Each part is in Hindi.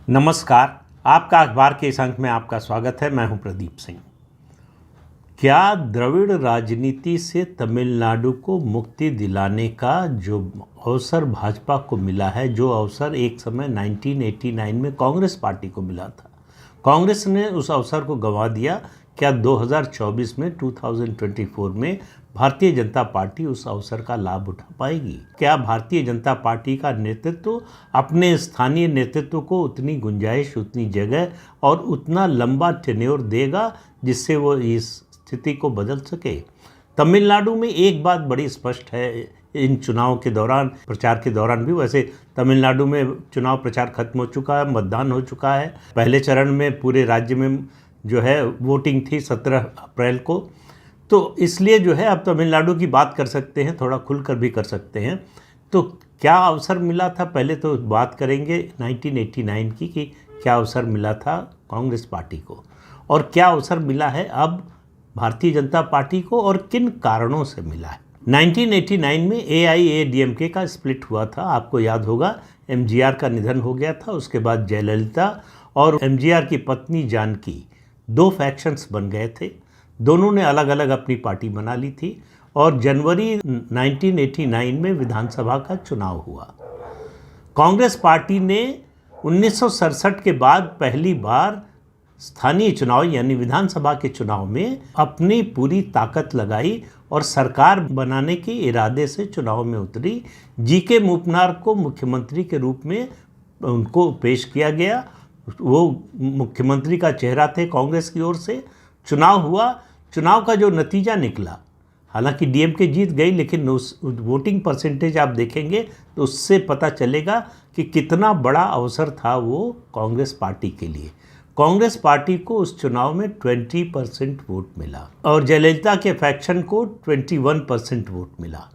नमस्कार। आपका अखबार के इस अंक में आपका स्वागत है। मैं हूं प्रदीप सिंह। क्या द्रविड़ राजनीति से तमिलनाडु को मुक्ति दिलाने का जो अवसर भाजपा को मिला है, जो अवसर एक समय 1989 में कांग्रेस पार्टी को मिला था, कांग्रेस ने उस अवसर को गंवा दिया? क्या 2024 में 2024 में भारतीय जनता पार्टी उस अवसर का लाभ उठा पाएगी? क्या भारतीय जनता पार्टी का नेतृत्व अपने स्थानीय नेतृत्व को उतनी गुंजाइश, उतनी जगह और उतना लंबा टेन्योर देगा जिससे वो इस स्थिति को बदल सके? तमिलनाडु में एक बात बड़ी स्पष्ट है, इन चुनाव के दौरान, प्रचार के दौरान भी। वैसे तमिलनाडु में चुनाव प्रचार खत्म हो चुका है, मतदान हो चुका है। पहले चरण में पूरे राज्य में जो है वोटिंग थी 17 अप्रैल को, तो इसलिए जो है अब तमिलनाडु की बात कर सकते हैं, थोड़ा खुलकर भी कर सकते हैं। तो क्या अवसर मिला था, पहले तो बात करेंगे 1989 की कि क्या अवसर मिला था कांग्रेस पार्टी को और क्या अवसर मिला है अब भारतीय जनता पार्टी को और किन कारणों से मिला है। 1989 में AIADMK का स्प्लिट हुआ था। आपको याद होगा, MGR का निधन हो गया था, उसके बाद जयललिता और MGR की पत्नी जानकी दो फैक्शंस बन गए थे। दोनों ने अलग अलग अपनी पार्टी बना ली थी और जनवरी 1989 में विधानसभा का चुनाव हुआ। कांग्रेस पार्टी ने 1967 के बाद पहली बार स्थानीय चुनाव यानी विधानसभा के चुनाव में अपनी पूरी ताकत लगाई और सरकार बनाने के इरादे से चुनाव में उतरी। GK मूपनार को मुख्यमंत्री के रूप में उनको पेश किया गया। वो मुख्यमंत्री का चेहरा थे कांग्रेस की ओर से। चुनाव हुआ, चुनाव का जो नतीजा निकला, हालांकि DMK जीत गई, लेकिन उस वोटिंग परसेंटेज आप देखेंगे तो उससे पता चलेगा कि कितना बड़ा अवसर था वो कांग्रेस पार्टी के लिए। कांग्रेस पार्टी को उस चुनाव में 20% वोट मिला और जयललिता के फैक्शन को 21% वोट मिला।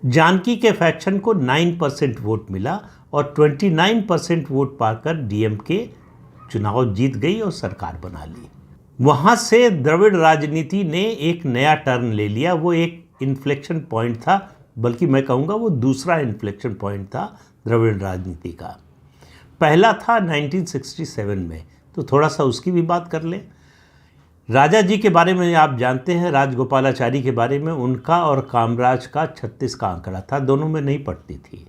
जानकी के फैक्शन को 9% वोट मिला और 29% वोट पाकर DMK चुनाव जीत गई और सरकार बना ली। वहाँ से द्रविड़ राजनीति ने एक नया टर्न ले लिया। वो एक इन्फ्लेक्शन पॉइंट था, बल्कि मैं कहूँगा वो दूसरा इन्फ्लेक्शन पॉइंट था द्रविड़ राजनीति का। पहला था 1967 में, तो थोड़ा सा उसकी भी बात कर लें। राजा जी के बारे में आप जानते हैं, राजगोपालाचारी के बारे में। उनका और कामराज का 36 का आंकड़ा था, दोनों में नहीं पड़ती थी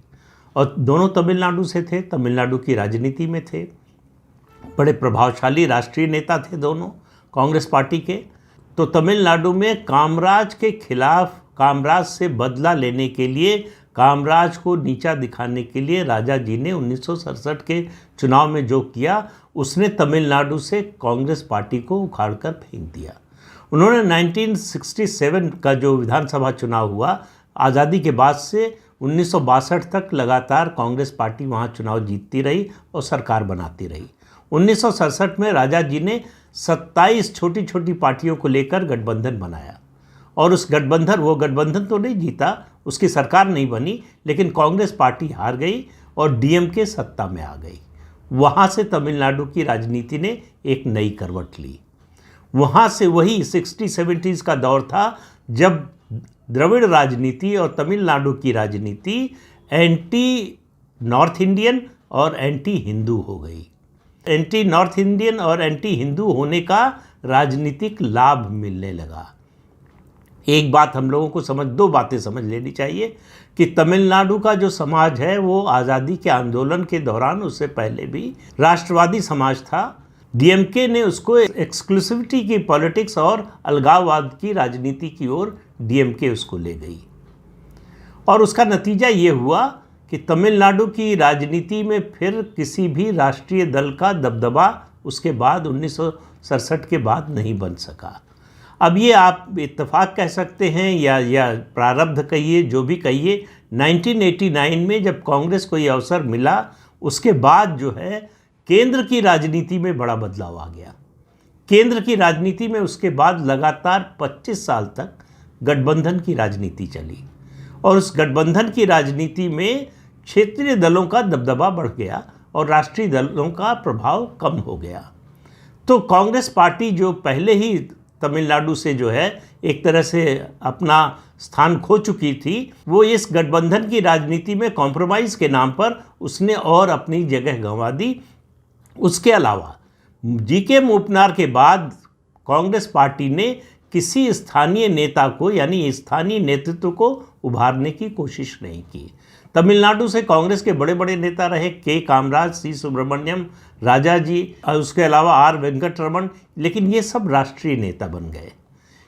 और दोनों तमिलनाडु से थे, तमिलनाडु की राजनीति में थे। बड़े प्रभावशाली राष्ट्रीय नेता थे दोनों कांग्रेस पार्टी के। तो तमिलनाडु में कामराज के खिलाफ, कामराज से बदला लेने के लिए, कामराज को नीचा दिखाने के लिए राजा जी ने 1967 के चुनाव में जो किया, उसने तमिलनाडु से कांग्रेस पार्टी को उखाड़कर फेंक दिया। उन्होंने 1967 का जो विधानसभा चुनाव हुआ, आज़ादी के बाद से 1962 तक लगातार कांग्रेस पार्टी वहाँ चुनाव जीतती रही और सरकार बनाती रही। 1967 में राजा जी ने 27 छोटी छोटी पार्टियों को लेकर गठबंधन बनाया और उस गठबंधन, वो गठबंधन तो नहीं जीता, उसकी सरकार नहीं बनी, लेकिन कांग्रेस पार्टी हार गई और DMK सत्ता में आ गई। वहाँ से तमिलनाडु की राजनीति ने एक नई करवट ली। वहाँ से वही 60-70s का दौर था जब द्रविड़ राजनीति और तमिलनाडु की राजनीति एंटी नॉर्थ इंडियन और एंटी हिंदू हो गई। एंटी नॉर्थ इंडियन और एंटी हिंदू होने का राजनीतिक लाभ मिलने लगा। एक बात हम लोगों को दो बातें समझ लेनी चाहिए कि तमिलनाडु का जो समाज है वो आज़ादी के आंदोलन के दौरान, उससे पहले भी राष्ट्रवादी समाज था। DMK ने उसको एक्सक्लूसिविटी की पॉलिटिक्स और अलगाववाद की राजनीति की ओर DMK उसको ले गई और उसका नतीजा ये हुआ कि तमिलनाडु की राजनीति में फिर किसी भी राष्ट्रीय दल का दबदबा उसके बाद 1967 के बाद नहीं बन सका। अब ये आप इत्तेफाक कह सकते हैं या प्रारब्ध कहिए, जो भी कहिए। 1989 में जब कांग्रेस को ये अवसर मिला, उसके बाद जो है केंद्र की राजनीति में बड़ा बदलाव आ गया। केंद्र की राजनीति में उसके बाद लगातार 25 साल तक गठबंधन की राजनीति चली और उस गठबंधन की राजनीति में क्षेत्रीय दलों का दबदबा बढ़ गया और राष्ट्रीय दलों का प्रभाव कम हो गया। तो कांग्रेस पार्टी जो पहले ही तमिलनाडु से जो है एक तरह से अपना स्थान खो चुकी थी, वो इस गठबंधन की राजनीति में कॉम्प्रोमाइज़ के नाम पर उसने और अपनी जगह गंवा दी उसके अलावा जीके मूपनार के बाद कांग्रेस पार्टी ने किसी स्थानीय नेता को यानी स्थानीय नेतृत्व को उभारने की कोशिश नहीं की। तमिलनाडु से कांग्रेस के बड़े बड़े नेता रहे के कामराज, सी सुब्रमण्यम, राजा जी, उसके अलावा आर वेंकटरमण, लेकिन ये सब राष्ट्रीय नेता बन गए।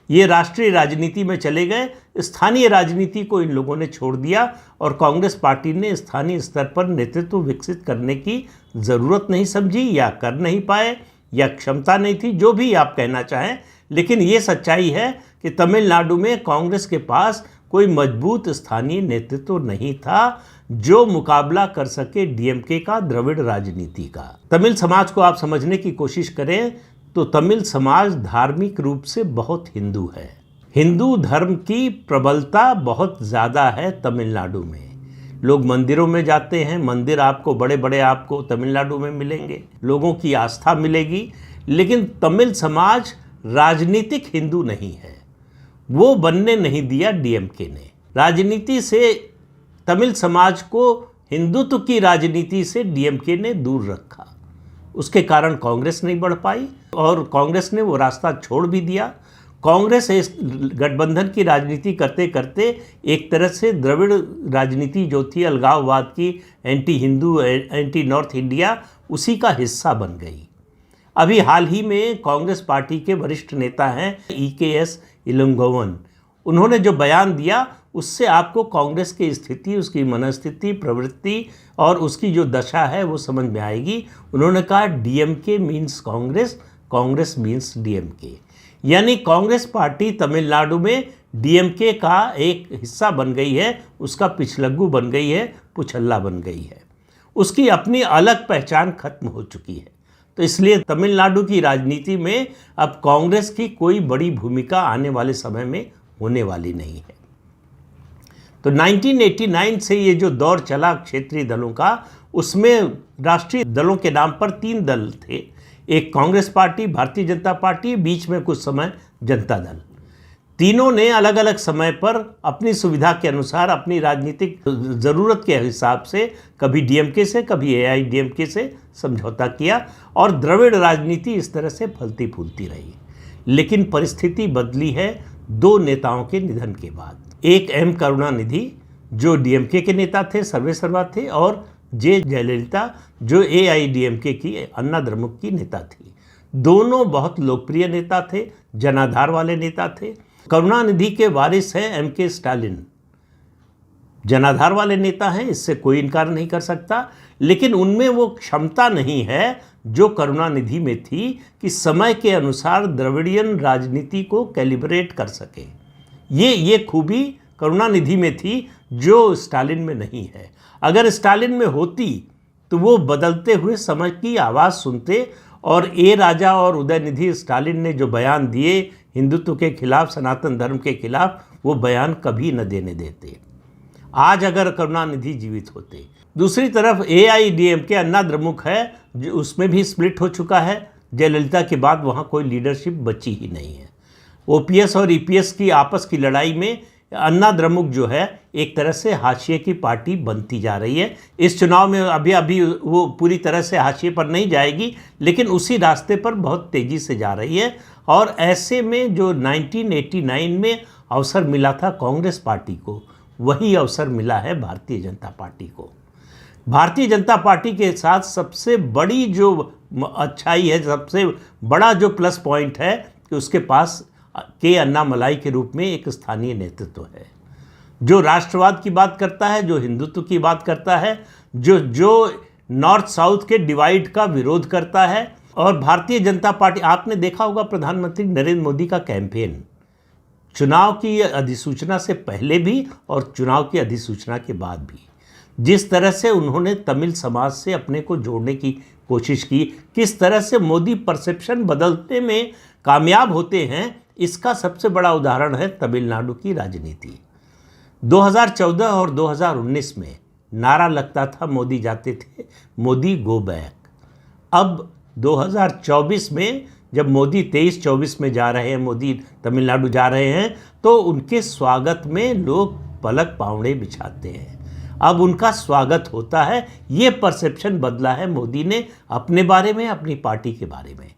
ये राष्ट्रीय राजनीति में चले गए, स्थानीय राजनीति को इन लोगों ने छोड़ दिया और कांग्रेस पार्टी ने स्थानीय स्तर पर नेतृत्व विकसित करने की ज़रूरत नहीं समझी या कर नहीं पाए या क्षमता नहीं थी, जो भी आप कहना चाहें। लेकिन ये सच्चाई है कि तमिलनाडु में कांग्रेस के पास कोई मजबूत स्थानीय नेतृत्व नहीं था जो मुकाबला कर सके डीएमके का, द्रविड़ राजनीति का। तमिल समाज को आप समझने की कोशिश करें तो तमिल समाज धार्मिक रूप से बहुत हिंदू है। हिंदू धर्म की प्रबलता बहुत ज़्यादा है तमिलनाडु में। लोग मंदिरों में जाते हैं, मंदिर आपको बड़े बड़े आपको तमिलनाडु में मिलेंगे, लोगों की आस्था मिलेगी। लेकिन तमिल समाज राजनीतिक हिंदू नहीं है, वो बनने नहीं दिया डीएमके ने। राजनीति से तमिल समाज को हिंदुत्व की राजनीति से डीएमके ने दूर रखा। उसके कारण कांग्रेस नहीं बढ़ पाई और कांग्रेस ने वो रास्ता छोड़ भी दिया। कांग्रेस इस गठबंधन की राजनीति करते करते एक तरह से द्रविड़ राजनीति जो थी अलगाववाद की, anti Hindu, anti north India, उसी का हिस्सा बन गई। अभी हाल ही में कांग्रेस पार्टी के वरिष्ठ नेता हैं EKS इलंगोवन, उन्होंने जो बयान दिया उससे आपको कांग्रेस की स्थिति, उसकी मनस्थिति, प्रवृत्ति और उसकी जो दशा है वो समझ में आएगी। उन्होंने कहा DMK means Congress, Congress means DMK, यानी कांग्रेस पार्टी तमिलनाडु में डीएमके का एक हिस्सा बन गई है, उसका पिछलग्गू बन गई है, पुछल्ला बन गई है, उसकी अपनी अलग पहचान खत्म हो चुकी है। तो इसलिए तमिलनाडु की राजनीति में अब कांग्रेस की कोई बड़ी भूमिका आने वाले समय में होने वाली नहीं है। तो 1989 से ये जो दौर चला क्षेत्रीय दलों का, उसमें राष्ट्रीय दलों के नाम पर 3 दल थे। एक कांग्रेस पार्टी, भारतीय जनता पार्टी, बीच में कुछ समय जनता दल। तीनों ने अलग अलग समय पर अपनी सुविधा के अनुसार, अपनी राजनीतिक ज़रूरत के हिसाब से कभी डीएमके से, कभी AIADMK से समझौता किया और द्रविड़ राजनीति इस तरह से फलती फूलती रही। लेकिन परिस्थिति बदली है 2 नेताओं के निधन के बाद। एक M करुणानिधि जो डीएमके के नेता थे, सर्वेसर्वा थे, और J जयललिता जो AIADMK की, अन्ना द्रमुक की नेता थी। दोनों बहुत लोकप्रिय नेता थे, जनाधार वाले नेता थे। करुणानिधि के वारिस हैं MK स्टालिन, जनाधार वाले नेता हैं, इससे कोई इनकार नहीं कर सकता। लेकिन उनमें वो क्षमता नहीं है जो करुणानिधि में थी कि समय के अनुसार द्रविडियन राजनीति को कैलिब्रेट कर सके। ये खूबी करुणानिधि में थी जो स्टालिन में नहीं है। अगर स्टालिन में होती तो वो बदलते हुए समय की आवाज़ सुनते और ए राजा और उदयनिधि स्टालिन ने जो बयान दिए हिंदुत्व के खिलाफ, सनातन धर्म के खिलाफ, वो बयान कभी न देने देते आज अगर करुणानिधि जीवित होते। दूसरी तरफ AIADMK अन्ना द्रमुक है, जो उसमें भी स्प्लिट हो चुका है। जयललिता के बाद वहाँ कोई लीडरशिप बची ही नहीं है। OPS और EPS की आपस की लड़ाई में अन्ना द्रमुक जो है एक तरह से हाशिए की पार्टी बनती जा रही है। इस चुनाव में अभी वो पूरी तरह से हाशिए पर नहीं जाएगी, लेकिन उसी रास्ते पर बहुत तेज़ी से जा रही है। और ऐसे में जो 1989 में अवसर मिला था कांग्रेस पार्टी को, वही अवसर मिला है भारतीय जनता पार्टी को। भारतीय जनता पार्टी के साथ सबसे बड़ी जो अच्छाई है, सबसे बड़ा जो प्लस पॉइंट है कि उसके पास के अन्नामलाई के रूप में एक स्थानीय नेतृत्व है जो राष्ट्रवाद की बात करता है, जो हिंदुत्व की बात करता है, जो नॉर्थ साउथ के डिवाइड का विरोध करता है। और भारतीय जनता पार्टी, आपने देखा होगा प्रधानमंत्री नरेंद्र मोदी का कैंपेन चुनाव की अधिसूचना से पहले भी और चुनाव की अधिसूचना के बाद भी, जिस तरह से उन्होंने तमिल समाज से अपने को जोड़ने की कोशिश की, किस तरह से मोदी परसेप्शन बदलने में कामयाब होते हैं, इसका सबसे बड़ा उदाहरण है तमिलनाडु की राजनीति। 2014 और 2019 में नारा लगता था, मोदी जाते थे, मोदी गो बैक। अब 2024 में जब मोदी 23-24 में जा रहे हैं, मोदी तमिलनाडु जा रहे हैं, तो उनके स्वागत में लोग पलक पावड़े बिछाते हैं। अब उनका स्वागत होता है। ये परसेप्शन बदला है मोदी ने अपने बारे में, अपनी पार्टी के बारे में।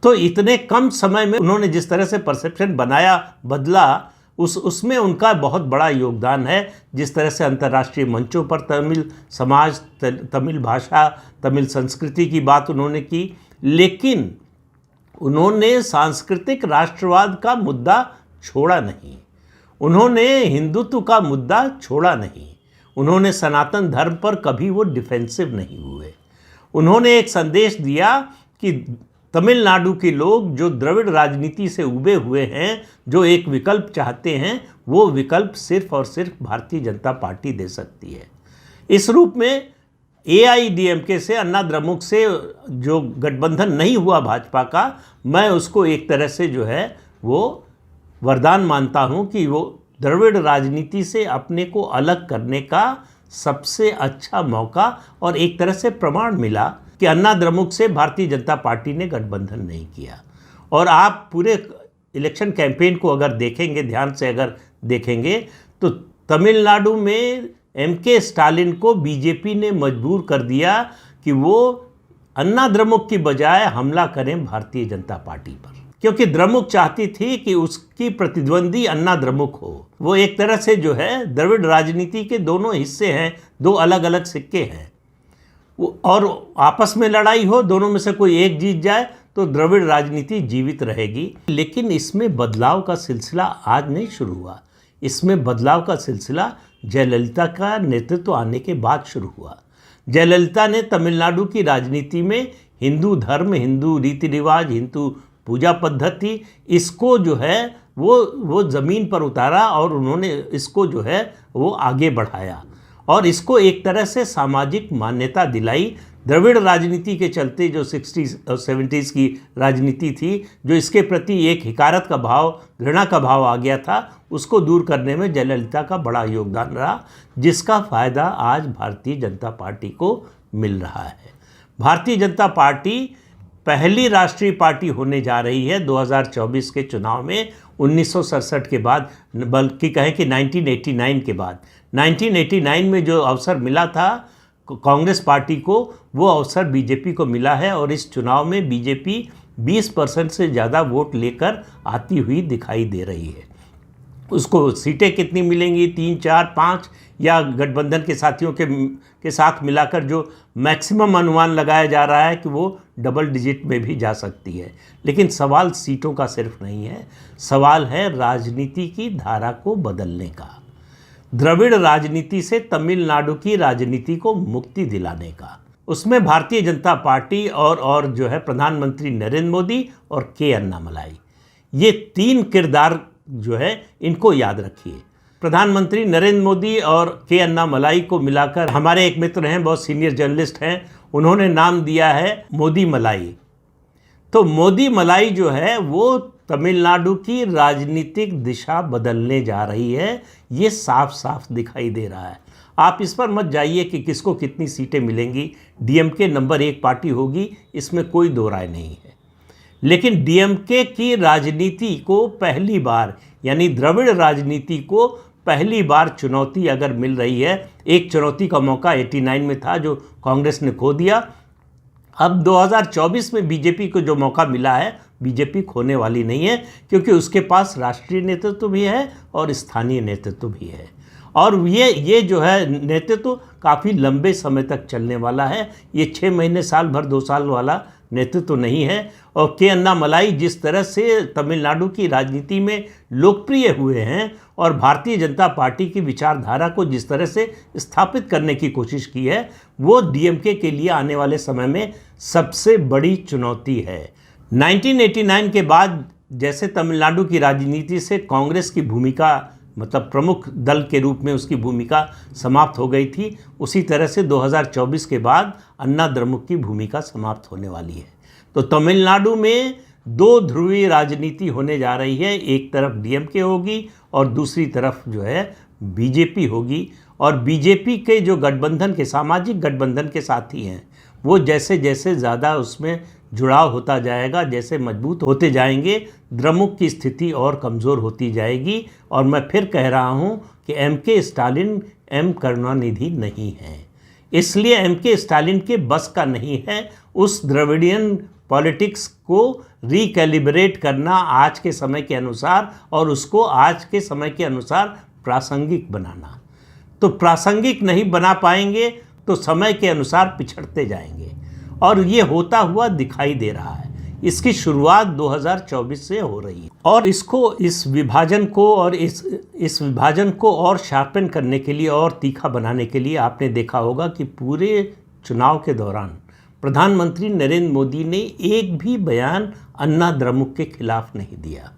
तो इतने कम समय में उन्होंने जिस तरह से परसेप्शन बनाया, बदला, उसमें उनका बहुत बड़ा योगदान है। जिस तरह से अंतर्राष्ट्रीय मंचों पर तमिल समाज, तमिल भाषा, तमिल संस्कृति की बात उन्होंने की, लेकिन उन्होंने सांस्कृतिक राष्ट्रवाद का मुद्दा छोड़ा नहीं, उन्होंने हिंदुत्व का मुद्दा छोड़ा नहीं, उन्होंने सनातन धर्म पर कभी वो डिफेंसिव नहीं हुए। उन्होंने एक संदेश दिया कि तमिलनाडु के लोग जो द्रविड़ राजनीति से उबे हुए हैं, जो एक विकल्प चाहते हैं, वो विकल्प सिर्फ और सिर्फ भारतीय जनता पार्टी दे सकती है। इस रूप में AIADMK से, अन्ना द्रमुक से जो गठबंधन नहीं हुआ भाजपा का, मैं उसको एक तरह से जो है वो वरदान मानता हूँ कि वो द्रविड़ राजनीति से अपने को अलग करने का सबसे अच्छा मौका और एक तरह से प्रमाण मिला कि अन्ना द्रमुक से भारतीय जनता पार्टी ने गठबंधन नहीं किया। और आप पूरे इलेक्शन कैंपेन को अगर देखेंगे, ध्यान से अगर देखेंगे, तो तमिलनाडु में MK स्टालिन को बीजेपी ने मजबूर कर दिया कि वो अन्ना द्रमुक की बजाय हमला करें भारतीय जनता पार्टी पर, क्योंकि द्रमुक चाहती थी कि उसकी प्रतिद्वंदी अन्ना द्रमुक हो। वो एक तरह से जो है द्रविड़ राजनीति के दोनों हिस्से हैं, दो अलग अलग सिक्के हैं, और आपस में लड़ाई हो, दोनों में से कोई एक जीत जाए तो द्रविड़ राजनीति जीवित रहेगी। लेकिन इसमें बदलाव का सिलसिला आज नहीं शुरू हुआ, इसमें बदलाव का सिलसिला जयललिता का नेतृत्व आने के बाद शुरू हुआ। जयललिता ने तमिलनाडु की राजनीति में हिंदू धर्म, हिंदू रीति रिवाज, हिंदू पूजा पद्धति, इसको जो है वो ज़मीन पर उतारा और उन्होंने इसको जो है वो आगे बढ़ाया और इसको एक तरह से सामाजिक मान्यता दिलाई। द्रविड़ राजनीति के चलते जो 60s और 70s की राजनीति थी, जो इसके प्रति एक हिकारत का भाव, घृणा का भाव आ गया था, उसको दूर करने में जयललिता का बड़ा योगदान रहा, जिसका फ़ायदा आज भारतीय जनता पार्टी को मिल रहा है। भारतीय जनता पार्टी पहली राष्ट्रीय पार्टी होने जा रही है 2024 के चुनाव में, 1967 के बाद, बल्कि कहें कि 1989 के बाद। 1989 में जो अवसर मिला था कांग्रेस पार्टी को, वो अवसर बीजेपी को मिला है और इस चुनाव में बीजेपी 20% से ज़्यादा वोट लेकर आती हुई दिखाई दे रही है। उसको सीटें कितनी मिलेंगी, 3, 4, 5 या गठबंधन के साथियों के साथ मिलाकर जो मैक्सिमम अनुमान लगाया जा रहा है कि वो डबल डिजिट में भी जा सकती है। लेकिन सवाल सीटों का सिर्फ नहीं है, सवाल है राजनीति की धारा को बदलने का, द्रविड़ राजनीति से तमिलनाडु की राजनीति को मुक्ति दिलाने का। उसमें भारतीय जनता पार्टी और जो है प्रधानमंत्री नरेंद्र मोदी और के अन्नामलाई, ये 3 किरदार जो है इनको याद रखिए। प्रधानमंत्री नरेंद्र मोदी और के अन्नामलाई को मिलाकर हमारे एक मित्र हैं, बहुत सीनियर जर्नलिस्ट हैं, उन्होंने नाम दिया है मोदी मलाई। तो मोदी मलाई जो है वो तमिलनाडु की राजनीतिक दिशा बदलने जा रही है, ये साफ साफ दिखाई दे रहा है। आप इस पर मत जाइए कि किसको कितनी सीटें मिलेंगी, DMK नंबर 1 पार्टी होगी, इसमें कोई दो राय नहीं है। लेकिन DMK की राजनीति को पहली बार, यानी द्रविड़ राजनीति को पहली बार चुनौती अगर मिल रही है, एक चुनौती का मौका 89 में था जो कांग्रेस ने खो दिया, अब 2024 में बीजेपी को जो मौका मिला है, बीजेपी खोने वाली नहीं है, क्योंकि उसके पास राष्ट्रीय नेतृत्व भी है और स्थानीय नेतृत्व भी है। और ये जो है नेतृत्व काफ़ी लंबे समय तक चलने वाला है, ये 6 महीने, साल भर, 2 साल वाला नेतृत्व नहीं है। और के अन्नामलाई जिस तरह से तमिलनाडु की राजनीति में लोकप्रिय हुए हैं और भारतीय जनता पार्टी की विचारधारा को जिस तरह से स्थापित करने की कोशिश की है, वो DMK के लिए आने वाले समय में सबसे बड़ी चुनौती है। 1989 के बाद जैसे तमिलनाडु की राजनीति से कांग्रेस की भूमिका, मतलब प्रमुख दल के रूप में उसकी भूमिका समाप्त हो गई थी, उसी तरह से 2024 के बाद अन्ना द्रमुक की भूमिका समाप्त होने वाली है। तो तमिलनाडु में 2 ध्रुवीय राजनीति होने जा रही है, एक तरफ DMK होगी और दूसरी तरफ जो है बीजेपी होगी। और बीजेपी के जो गठबंधन के, सामाजिक गठबंधन के साथी हैं, वो जैसे जैसे ज़्यादा उसमें जुड़ाव होता जाएगा, जैसे मजबूत होते जाएंगे, द्रमुक की स्थिति और कमज़ोर होती जाएगी। और मैं फिर कह रहा हूँ कि MK स्टालिन एम करुणानिधि नहीं है। इसलिए एम के स्टालिन के बस का नहीं है उस द्रविडियन पॉलिटिक्स को रिकैलिब्रेट करना आज के समय के अनुसार और उसको आज के समय के अनुसार प्रासंगिक बनाना। तो प्रासंगिक नहीं बना पाएंगे तो समय के अनुसार पिछड़ते जाएंगे और ये होता हुआ दिखाई दे रहा है। इसकी शुरुआत 2024 से हो रही है और इस विभाजन को और शार्पन करने के लिए और तीखा बनाने के लिए आपने देखा होगा कि पूरे चुनाव के दौरान प्रधानमंत्री नरेंद्र मोदी ने एक भी बयान अन्ना द्रमुक के खिलाफ नहीं दिया।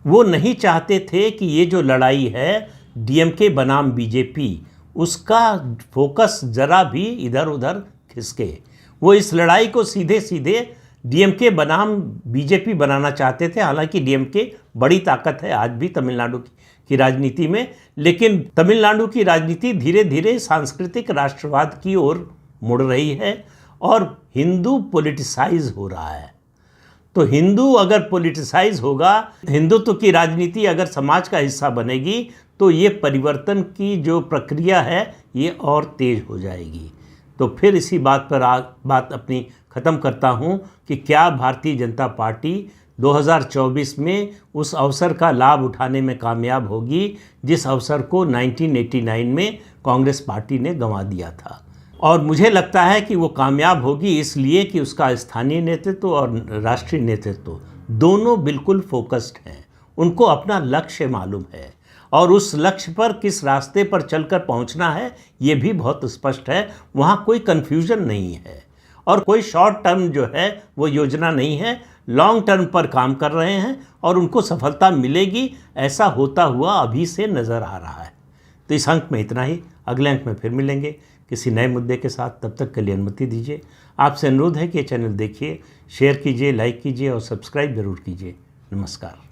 वो नहीं चाहते थे कि ये जो लड़ाई है डीएमके बनाम बीजेपी उसका फोकस जरा भी इधर उधर खिसके। वो इस लड़ाई को सीधे सीधे डीएमके बनाम बीजेपी बनाना चाहते थे। हालांकि डीएमके बड़ी ताकत है आज भी तमिलनाडु की राजनीति में, लेकिन तमिलनाडु की राजनीति धीरे धीरे सांस्कृतिक राष्ट्रवाद की ओर मुड़ रही है और हिंदू पॉलिटिसाइज हो रहा है। तो हिंदू अगर पॉलिटिसाइज होगा, हिंदुत्व की राजनीति अगर समाज का हिस्सा बनेगी तो ये परिवर्तन की जो प्रक्रिया है ये और तेज हो जाएगी। तो फिर इसी बात पर बात अपनी ख़त्म करता हूँ कि क्या भारतीय जनता पार्टी 2024 में उस अवसर का लाभ उठाने में कामयाब होगी जिस अवसर को 1989 में कांग्रेस पार्टी ने गंवा दिया था। और मुझे लगता है कि वो कामयाब होगी इसलिए कि उसका स्थानीय नेतृत्व और राष्ट्रीय नेतृत्व दोनों बिल्कुल फोकस्ड हैं। उनको अपना लक्ष्य मालूम है और उस लक्ष्य पर किस रास्ते पर चलकर पहुंचना है ये भी बहुत स्पष्ट है। वहाँ कोई कन्फ्यूजन नहीं है और कोई शॉर्ट टर्म जो है वो योजना नहीं है, लॉन्ग टर्म पर काम कर रहे हैं और उनको सफलता मिलेगी ऐसा होता हुआ अभी से नज़र आ रहा है। तो इस अंक में इतना ही, अगले अंक में फिर मिलेंगे किसी नए मुद्दे के साथ। तब तक के लिए अनुमति दीजिए। आपसे अनुरोध है कि ये चैनल देखिए, शेयर कीजिए, लाइक कीजिए और सब्सक्राइब जरूर कीजिए। नमस्कार।